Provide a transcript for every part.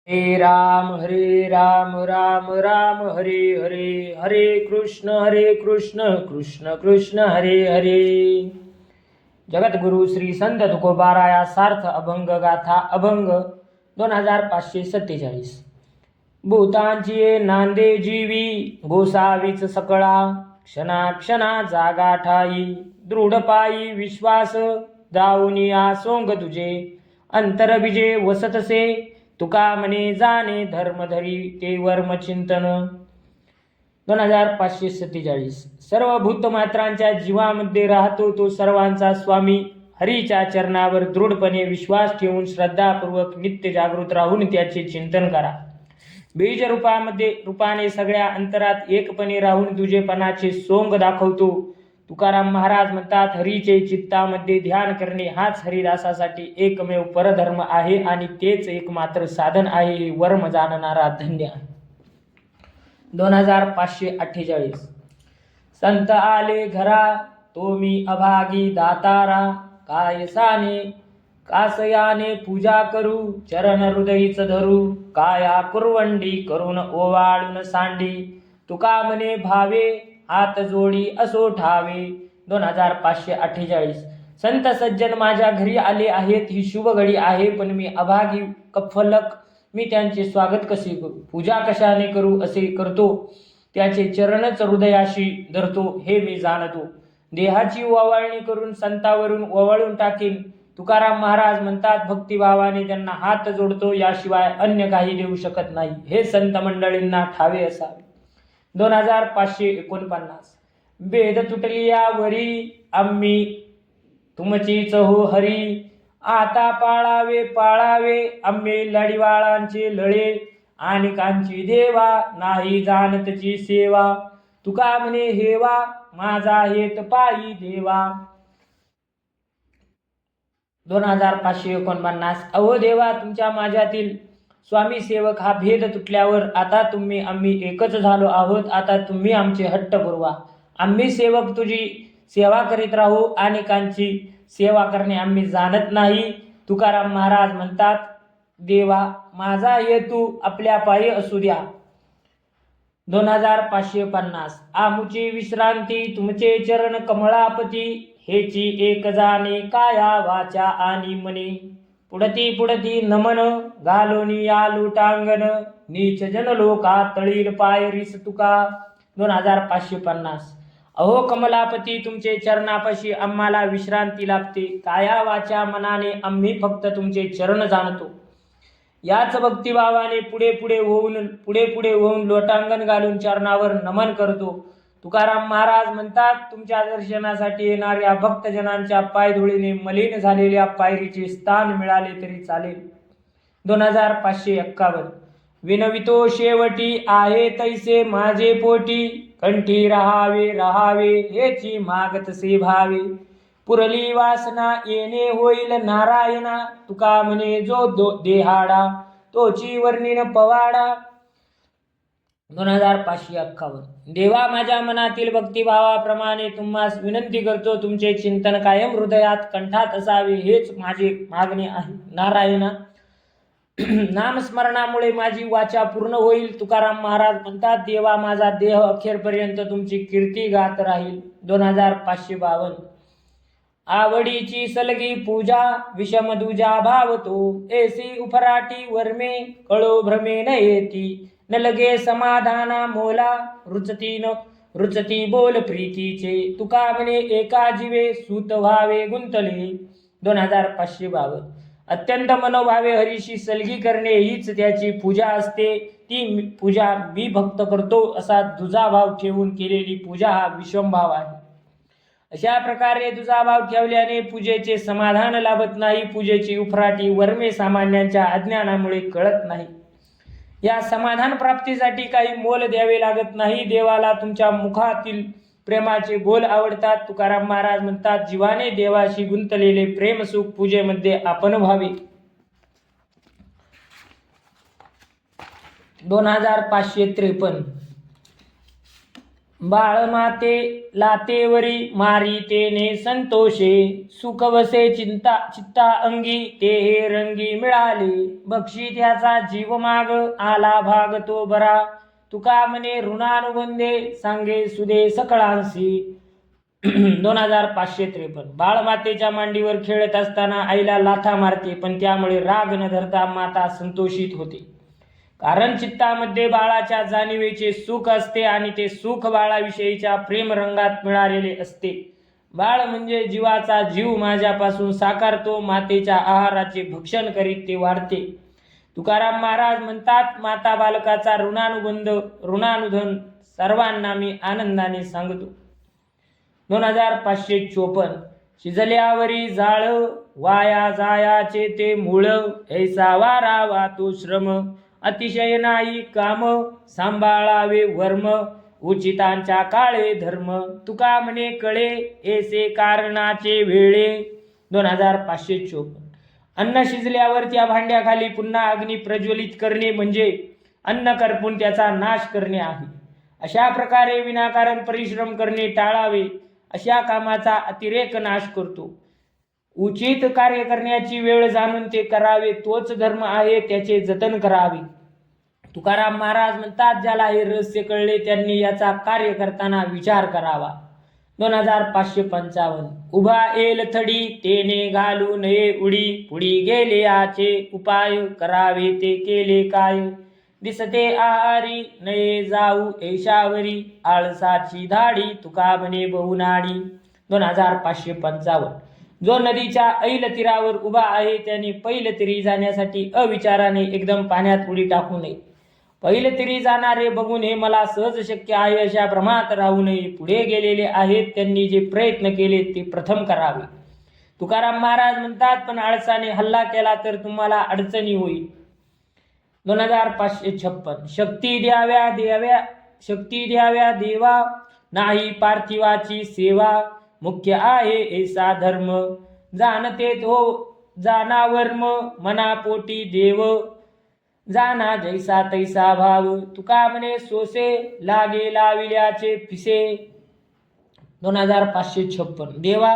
हरे राम राम राम हरे हरे, हरे कृष्ण कृष्ण कृष्ण हरे हरे. जगद्गुरु श्री संत तुकोबाराया सार्थ अभंग गाथा अभंग 2547. भूतांची नांदे जीवी गोसावीच सकळा, क्षणा क्षणा जागा ठाई दृढ पायी विश्वास, जाऊनिया सोंग तुझे अंतर बिजे वसतसे, तुका म्हणे जाणे धर्मधरी ते वर्म चिंतन. 2547. सर्व भूतमात्रांच्या जीवामध्ये राहतो तो सर्वांचा स्वामी हरीच्या चरणावर दृढपणे विश्वास ठेवून श्रद्धापूर्वक नित्य जागृत राहून त्याचे चिंतन करा. बीज रूपाने सगळ्या अंतरात एकपणे राहून तुझेपणाचे सोंग दाखवतो. तुकाराम महाराज म्हणतात, हरीचे चित्तामध्ये ध्यान करणे हाच हरिदासासाठी एकमेव परधर्म आहे आणि तेच एकमात्र साधन आहे. हे वर्म जाणणारा धन्य आहे. 2548. संत आले घरा तो मी अभागी दातारा, कायसाने कासयाने पूजा करू चरण हृदयीच धरू, काया कुरवंडी करून ओवाळून सांडी, तुका म्हणे भावे हात जोडी असो ठावे. 2548. संत सज्जन माझ्या घरी आले आहेत, ही शुभ घडी आहे, पण मी अभागी कफलक, मी त्यांचे स्वागत कसे करू, पूजा कशाने करू, असे करतो त्याचे चरणच हृदयाशी धरतो हे मी जाणतो. देहाची ओवाळणी करून संतावरून ओवाळून टाकीन. तुकाराम महाराज म्हणतात, भक्तिभावाने त्यांना हात जोडतो, याशिवाय अन्य काही देऊ शकत नाही. हे संत मंडळींना ठावे असावे. 2549. भेद तुटलिया वरी आम्ही तुमचीच हो हरी, आता पाळावे आम्ही लढीवाळांचे लळे, आणि कांची देवा नाही जाणतची सेवा, तुका म्हणे हेवा माझा हेत पायी देवा. 2549. अहो देवा, तुमच्या माझ्यातील स्वामी सेवक हा भेद तुटल्यावर आता आम्ही एकच झालो आहोत. आता तुम्ही आमचे हट्ट पुरवा, आम्ही सेवक तुझी सेवा करीत राहू, अनेकांची सेवा करणे आम्ही जाणत नाही. तुकाराम महाराज म्हणतात, देवा माझा हेतू आपल्या पायी असू द्या. 2550. आमुची विश्रांती तुमचे चरण कमळापती, हेची एक जाणे काया वाचा आणि मनी, पुढती नमन घालोनी या लुटांगण, नीच जन लोका तळील पाय रिस तुका. 2550. अहो कमलापती, तुमचे चरणापाशी आम्हाला विश्रांती लाभते. काया वाचा मनाने आम्ही फक्त तुमचे चरण जाणतो. याच भक्तिभावाने पुढे होऊन लोटांगण घालून चरणावर नमन करतो. तुकाराम महाराज म्हणतात, तुमच्या दर्शनासाठी येणाऱ्या भक्तजनांच्या पायधुळीने मलिन झालेल्या पायरीचे स्थान मिळाले तरी चालेल. 2551. विनवितो शेवटी आहे तैसे माझे पोटी, कंठी राहावे हेची मागतसे भावे, पुरली वासना येणे होईल नारायणा, तुका म्हणे जो देहाडा तोची वर्णिन पवाडा. 2551. देवा, माझ्या मनातील भक्तिभावाप्रमाणे तुम्हास विनंती करतो, तुमचे चिंतन कायम हृदयात कंठात असावे हेच माझे मागणे आहे. नारायणा, नामस्मरणामुळे माझी वाचा पूर्ण होईल. तुकाराम महाराज म्हणतात, देवा माझा देह अखेरपर्यंत तुमची कीर्ती गात राहील. 2552. आवडीची सलगी पूजा विषम दुजा भावतो, ऐसी उफराटी वर्मे कळो भ्रमे न येती, न लगे समाधाना मोला रुचती बोल प्रीतीचे, तुका म्हणे एका जीवे सूत व्हावे गुंतले. 2552. अत्यंत मनोभावे हरीशी सलगी करणे हीच त्याची पूजा असते. ती पूजा मी भक्त करतो असा दुजाभाव ठेवून केलेली पूजा हा विषमभाव आहे. अशा प्रकारे दुजाभाव ठेवल्याने पूजेचे समाधान लाभत नाही. पूजेची उफराटी वर्मे सामान्यांच्या अज्ञानामुळे कळत नाही. या समाधान प्राप्तीसाठी काही मोल द्यावे लागत नाही. देवाला तुमच्या मुखातील प्रेमाचे बोल आवडतात. तुकाराम महाराज म्हणतात, जीवाने देवाशी गुंतलेले प्रेम सुख पूजेमध्ये आपण व्हावे. 2553. बाळ माते लातेवरी मारी तेने संतोषे, सुख वसे चित्ता अंगी ते हे रंगी मिळाले, बक्षी त्याचा जीव माग आला भाग तो बरा, तुका म्हणे ऋणानुबंधे सांगे सुदे सकळांसी. 2553. बाळ मातेच्या मांडीवर खेळत असताना आईला लाथा मारते, पण त्यामुळे राग न धरता माता संतोषित होते, कारण चित्तामध्ये बाळाच्या जाणीवेचे सुख असते आणि ते सुख बाळाविषयीच्या प्रेमरंगात मिळालेले असते. बाळ म्हणजे जीवाचा जीव माझ्यापासून साकारतो, मातेच्या आहाराचे भक्षण करीत ते वाढते. तुकाराम महाराज म्हणतात, माता बालकाचा ऋणानुधन सर्वांना मी आनंदाने सांगतो. 2554. शिजल्यावरी जाळ वाया जायाचे ते मूळ, ऐसा वारा वातो श्रम अतिशय नाही काम, सांभाळावे वर्म उचितांच्या काळे धर्म, तुका म्हणे कळे ऐसे कारणाचे वेळे. 2554. अन्न शिजल्यावर त्या भांड्याखाली पुन्हा अग्नी प्रज्वलित करणे म्हणजे अन्न करपून त्याचा नाश करणे आहे. अशा प्रकारे विनाकारण परिश्रम करणे टाळावे, अशा कामाचा अतिरेक नाश करतो. उचित कार्य करण्याची वेळ जाणून ते करावे, तोच धर्म आहे, त्याचे जतन करावे. तुकाराम महाराज म्हणतात, ज्याला हे रहस्य कळले त्यांनी याचा कार्य करताना विचार करावा. 2555. उभा येल थडी तेने घालू नये उडी, पुढी गेले आचे उपाय करावे ते केले काय, दिसते आहारी नये जाऊ ऐशावरी, आळसाची धाडी तुका म्हणे बहुनाडी. 2555. जो नदीच्या ऐल तीरावर उभा आहे त्याने पैलतीरी जाण्यासाठी अविचाराने एकदम पाण्यात उडी टाकू नये. पैलतीरी जाणारे बघून हे मला सहज शक्य आहे अशा भ्रमात राहू नये. पुढे गेलेले आहेत त्यांनी जे प्रयत्न केले ते प्रथम करावे. तुकाराम महाराज म्हणतात, पण आळसाने हल्ला केला तर तुम्हाला अडचणी होईल. 2556. शक्ती द्याव्या देवा, नाही पार्थिवाची सेवा, मुख्य आहे ऐसा धर्म, जाणते तो जानावर्म मनापोटी देव, जाना जैसा तैसा भाव, तुका म्हणे सोसे लागे लाविल्याचे पिसे. 2556. देवा,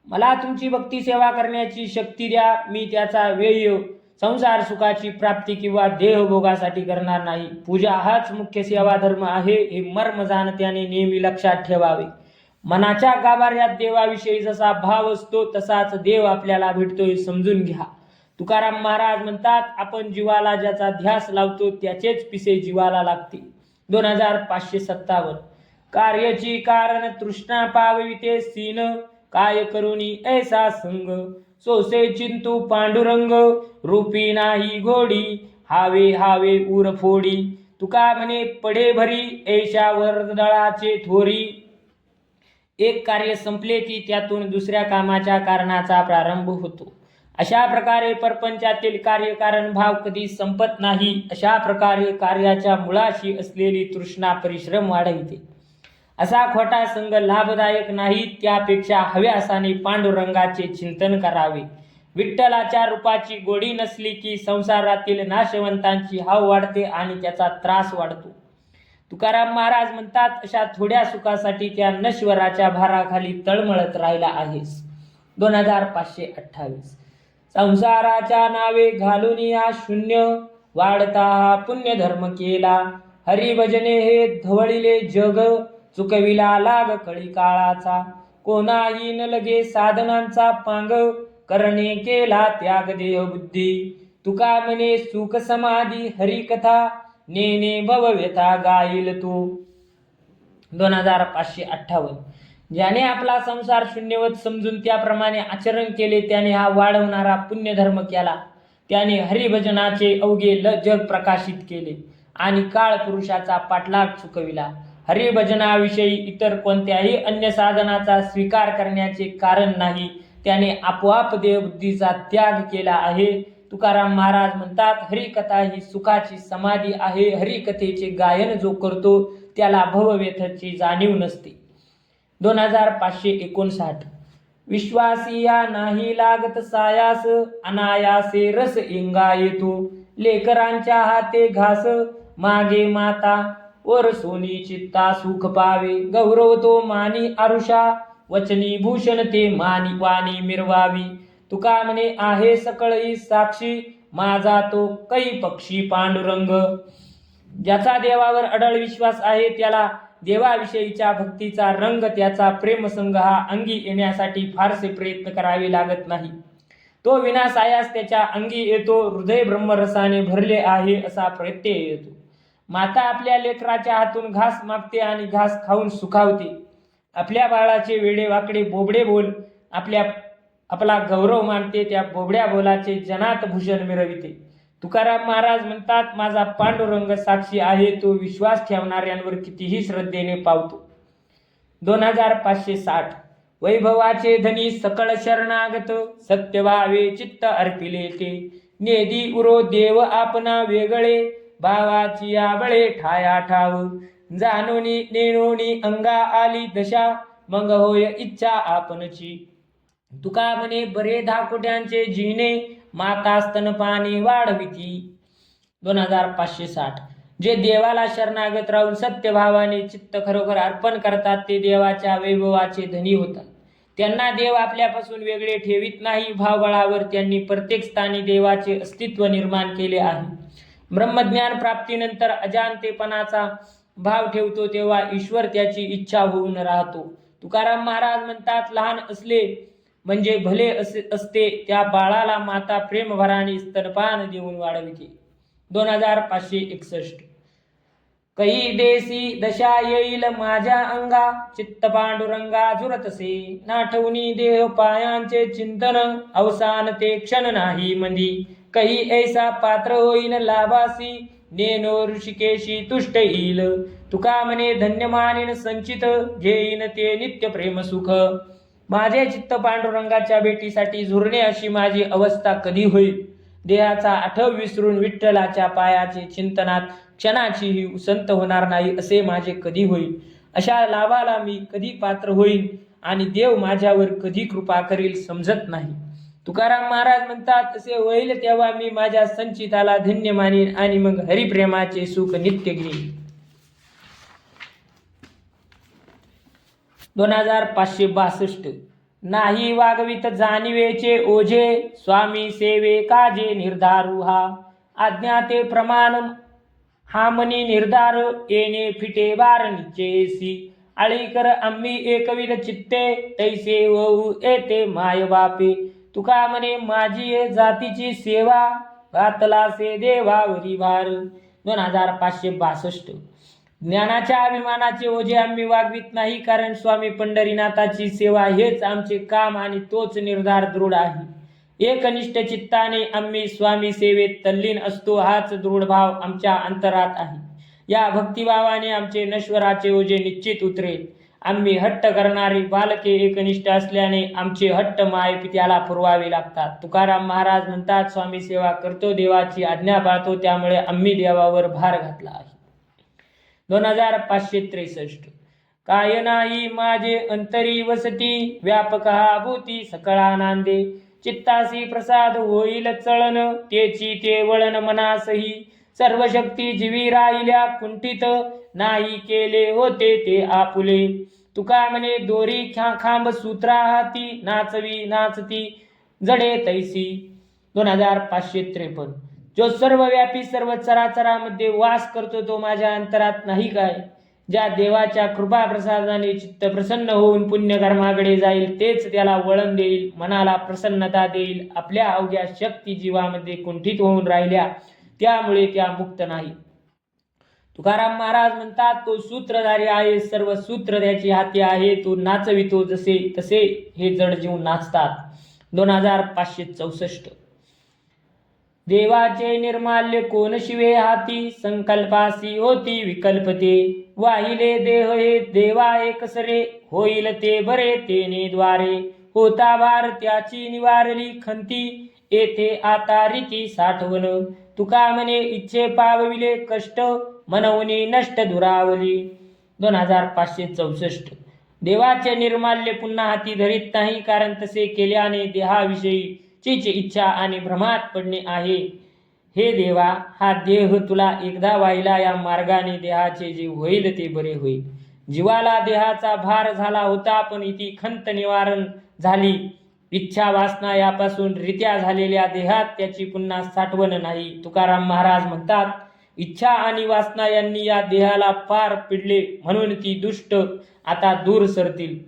मला तुमची भक्ती सेवा करण्याची शक्ती द्या, मी त्याचा व्यय संसार सुखाची प्राप्ती किंवा देहभोगासाठी करणार नाही. पूजा हाच मुख्य सेवा धर्म आहे, हे मर्म जाणत्याने नेहमी लक्षात ठेवावे. मनाच्या गाभाऱ्यात देवाविषयी जसा भाव असतो तसाच देव आपल्याला भेटतोय समजून घ्या. तुकाराम महाराज म्हणतात, आपण जीवाला ज्याचा ध्यास लावतो त्याचेच पिसे जीवाला लागते. 2557. कार्याची कारण तृष्णा पाविते सीन, काय करुणी ऐसा संग, सोसे चिंतू पांडुरंग, रूपी नाही घोडी, हावे हावे उरफोडी, तुका म्हणे पडे भरी ऐशा वरदळाचे थोरी. एक कार्य संपले की त्यातून दुसऱ्या कामाच्या कारणाचा प्रारंभ होतो. अशा प्रकारे परपंचातील कार्यकारण भाव कधी संपत नाही. अशा प्रकारे कार्याच्या मुळाशी असलेली तृष्णा परिश्रम वाढविते. असा खोटा संग लाभदायक नाही, त्यापेक्षा हव्यासाने पांडुरंगाचे चिंतन करावे. विठ्ठलाच्या रूपाची गोडी नसली की संसारातील नाशवंतांची हाव वाढते आणि त्याचा त्रास वाढतो. तुकाराम महाराज म्हणतात, अशा थोड्या सुखासाठी त्या नश्वराच्या भाराखाली तळमळत राहिला आहेस. 2528. संसाराच्या नावे घालून या शून्य, वाढता हा पुण्य धर्म केला, हरिभजने हे धवळिले जग, चुकविला लाग कळी काळाचा, कोणाही न लगे साधनांचा पांग, करणे केला त्याग देह बुद्धी, तुका म्हणे सुख समाधी हरिकथा, नेने भवव्यथा गाईल तू. 2558. ज्याने आपला संसार शून्यवत समजून त्याप्रमाणे आचरण केले त्याने हा वाढवणारा पुण्यधर्म केला. त्याने हरिभजनाचे अवघे जग प्रकाशित केले आणि काळ पुरुषाचा पाठलाग चुकविला. हरिभजनाविषयी इतर कोणत्याही अन्य साधनाचा स्वीकार करण्याचे कारण नाही. त्याने आपोआप देहबुद्धीचा त्याग केला आहे. तुकाराम महाराज म्हणतात, हरिकथा ही सुखाची समाधी आहे. हरिकथेचे गायन जो करतो त्याला भवव्यथेची जाणीव नसते. 2559. विश्वासिया नाही लागत सायास, अनायासे रस इंगा येतो, लेकरांच्या हाते घास, मागे माता वर सोनी चित्ता सुख पावे. गौरव तो मानी आरुषा, वचनी भूषण ते मानी वाणी मिरवावी. तुका म्हणे आहे सकळही साक्षी, माझा तो कै पक्षी पांडुरंग. ज्याचा देवावर अडळ विश्वास आहे त्याला देवाविषयीच्या भक्तीचा रंग, त्याचा प्रेमसंग हा अंगी येण्यासाठी फारसे प्रयत्न करावे लागत नाही. तो विनासायास त्याच्या अंगी येतो. हृदय ब्रह्मरसाने भरले आहे असा प्रत्यय येतो. माता आपल्या लेकराच्या हातून घास मागते आणि घास खाऊन सुखावते. आपल्या बाळाचे वेडे वाकडे बोबडे बोल आपला गौरव मानते. त्या बोबड्या बोलाचे जनात भूषण मिरविते. तुकाराम महाराज म्हणतात, माझा पांडुरंग साक्षी आहे. तो विश्वास ठेवणाऱ्यांवर कितीही श्रद्धेने पावतो. 2560. वैभवाचे धनी सकळ शरणागत, सत्य व्हावे चित्त अर्पिले ते. नेदी उरो देव आपणा वेगळे, भावाची आबळे ठाया ठाव. जानोनी नेनोनी अंगा आली दशा, मग होय इच्छा आपणची. तुका म्हणे बरे धाकोट्यांचे जिने, माता स्तनपानी वाढविती. 2560. जे देवाला शरणागत राहून सत्यभावाने चित्त खरोखर अर्पण करतात ते देवाच्या वैभवाचे धनी होतात. त्यांना देव आपल्यापासून वेगळे ठेवित नाही. भावबळावर त्यांनी प्रत्येक स्थानी देवाचे अस्तित्व निर्माण केले आहे. ब्रह्मज्ञान प्राप्तीनंतर अजानतेपणाचा भाव ठेवतो तेव्हा ईश्वर त्याची इच्छा होऊन राहतो. तुकाराम महाराज म्हणतात, लहान असले म्हणजे भले असते, त्या बाळाला माता प्रेमभराने स्तनपान देऊन वाढविते. 2561. कही देसी दशा येईल माझ्या अंगा, चित्त पांडुरंगा झुरतसे. नाठवणी देह पायांचे चिंतन, अवसान ते क्षण नाही मंदी. कही ऐसा पात्र होईन लाभासी, नेनो ऋषिकेशी तुष्ट येईल. तुका म्हणे धन्य मानेन संचित, घेईन ते नित्य प्रेम सुख. माझे चित्त पांडुरंगाच्या भेटीसाठी झुरणे अशी माझी अवस्था कधी होईल. देहाचा आठव विसरून विठ्ठलाच्या पायाचे चिंतनात क्षणाचीही उसंत होणार नाही असे माझे कधी होईल. अशा लाभाला मी कधी पात्र होईल आणि देव माझ्यावर कधी कृपा करील समजत नाही. तुकाराम महाराज म्हणतात, असे होईल तेव्हा मी माझ्या संचिताला धन्य मानेन आणि मग हरिप्रेमाचे सुख नित्य घेईन. 2562. नाही वागवित जाणिवेचे ओझे, स्वामी सेवे काजे निर्धारू हा. आज्ञाते प्रमाण हा मनी निर्धार, येणे फिटे बार निश्चयसी. आळी कर आम्ही एकविध चित्ते, तैसे होऊ येते माय बापे. तुका म्हणे माझी जातीची सेवा, घातला से देवावरी भार. 2562. ज्ञानाच्या अभिमानाचे ओझे आम्ही वागवित नाही, कारण स्वामी पंढरीनाथाची सेवा हेच आमचे काम आणि तोच निर्धार दृढ आहे. एकनिष्ठ चित्ताने आम्ही स्वामी सेवेत तल्लीन असतो, हाच दृढ भाव आमच्या अंतरात आहे. या भक्तिभावाने आमचे नश्वराचे ओझे निश्चित उतरेल. आम्ही हट्ट करणारी बालके एकनिष्ठ असल्याने आमचे हट्ट माय पित्याला पुरवावे लागतात. तुकाराम महाराज म्हणतात, स्वामी सेवा करतो, देवाची आज्ञा पाळतो, त्यामुळे आम्ही देवावर भार घातला आहे. 2563. काय नाही माझे अंतरी वसती, व्यापक हा भूती सकळा नांदे. चित्तासी प्रसाद होईल चळन, तेची ते वळण मनासही. सर्व शक्ती जीवी राहिल्या कुंठित, नाही केले होते ते आपुले. तुका म्हणे दोरी खांब सूत्रा हाती, नाचवी नाचती जडे तैसी. 2553. जो सर्वव्यापी सर्व चराचरामध्ये वास करतो तो माझ्या अंतरात नाही काय. ज्या देवाच्या कृपा प्रसादाने चित्त प्रसन्न होऊन पुण्यकर्माकडे जाईल तेच त्याला वळण देईल, मनाला प्रसन्नता देईल. आपल्या अवघ्या शक्ती जीवामध्ये कुंठित होऊन राहिल्या त्यामुळे त्या मुक्त नाही. तुकाराम महाराज म्हणतात, तो सूत्रधारी आहे, सर्व सूत्र त्याची हाती आहे. तो नाचवितो जसे तसे हे जड जीव नाचतात. 2564. देवाचे निर्माल्य कोण शिवे हाती, संकल्पासी होती विकल्पते. वाहिले देह हे देवा एकसरे, होईल ते बरे तेने द्वारे. होता भार त्याची निवारली खंती, येथे आता रीती साठवण. तुका म्हणे इच्छे पावविले कष्ट, मनवणी नष्ट दुरावली. 2564. देवाचे निर्माल्य पुन्हा हाती धरीत नाही, कारण तसे केल्याने देहाविषयीचीच इच्छा आणि भ्रमात पडणे आहे. हे देवा, हा देह तुला एकदा वाहिला, या मार्गाने देहाचे जे होईल ते बरे होईल. जीवाला देहाचा भार झाला होता, पण इति खंत निवारण झाली. इच्छा वासना यापासून रित्या झालेल्या देहात त्याची पुन्हा साठवण नाही. तुकाराम महाराज म्हणतात, इच्छा आणि वासना यांनी या देहाला पार पिडले, म्हणून ती दुष्ट आता दूर सरतील.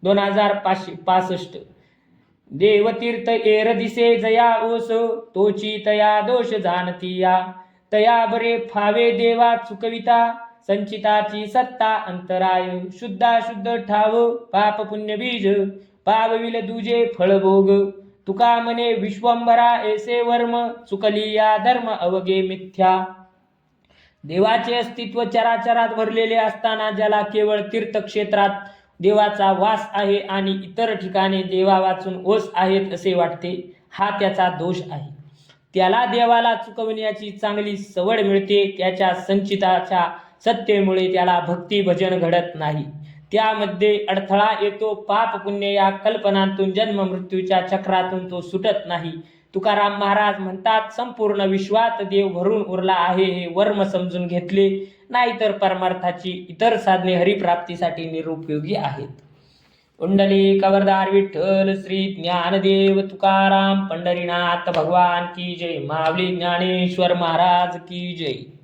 2565. देवतीर्थ एर दिसे जया ओस, तोची तया दोष जाणती या. तया बरे फावे देवा चुकविता, संचिताची सत्ता अंतराय. शुद्धाशुद्ध ठाव पाप पुण्य बीज, पावविल दुजे फळभोग. तुका म्हणे विश्वंभरा ऐसे वर्म, चुकली या धर्म अवगे मिथ्या. देवाचे अस्तित्व चराचरात भरलेले असताना ज्याला केवळ तीर्थक्षेत्रात देवाचा वास आहे आणि इतर ठिकाणी देवा वाचून ओस आहेत असे वाटते, हा त्याचा दोष आहे. त्याला देवाला चुकवण्याची चांगली सवड मिळते. त्याच्या संचिताच्या सत्तेमुळे त्याला भक्ती भजन घडत नाही. त्यामध्ये अडथळा येतो. पाप पुण्य या कल्पनांतून जन्म मृत्यूच्या चक्रातून तो सुटत नाही. तुकाराम महाराज म्हणतात, संपूर्ण विश्वात देव भरून उरला आहे हे वर्म समजून घेतले, नाहीतर परमार्थाची इतर साधने हरिप्राप्तीसाठी निरुपयोगी आहेत. कुंडली कवरदार विठ्ठल श्री ज्ञानदेव तुकाराम पंढरीनाथ भगवान की जय. माऊली ज्ञानेश्वर महाराज की जय.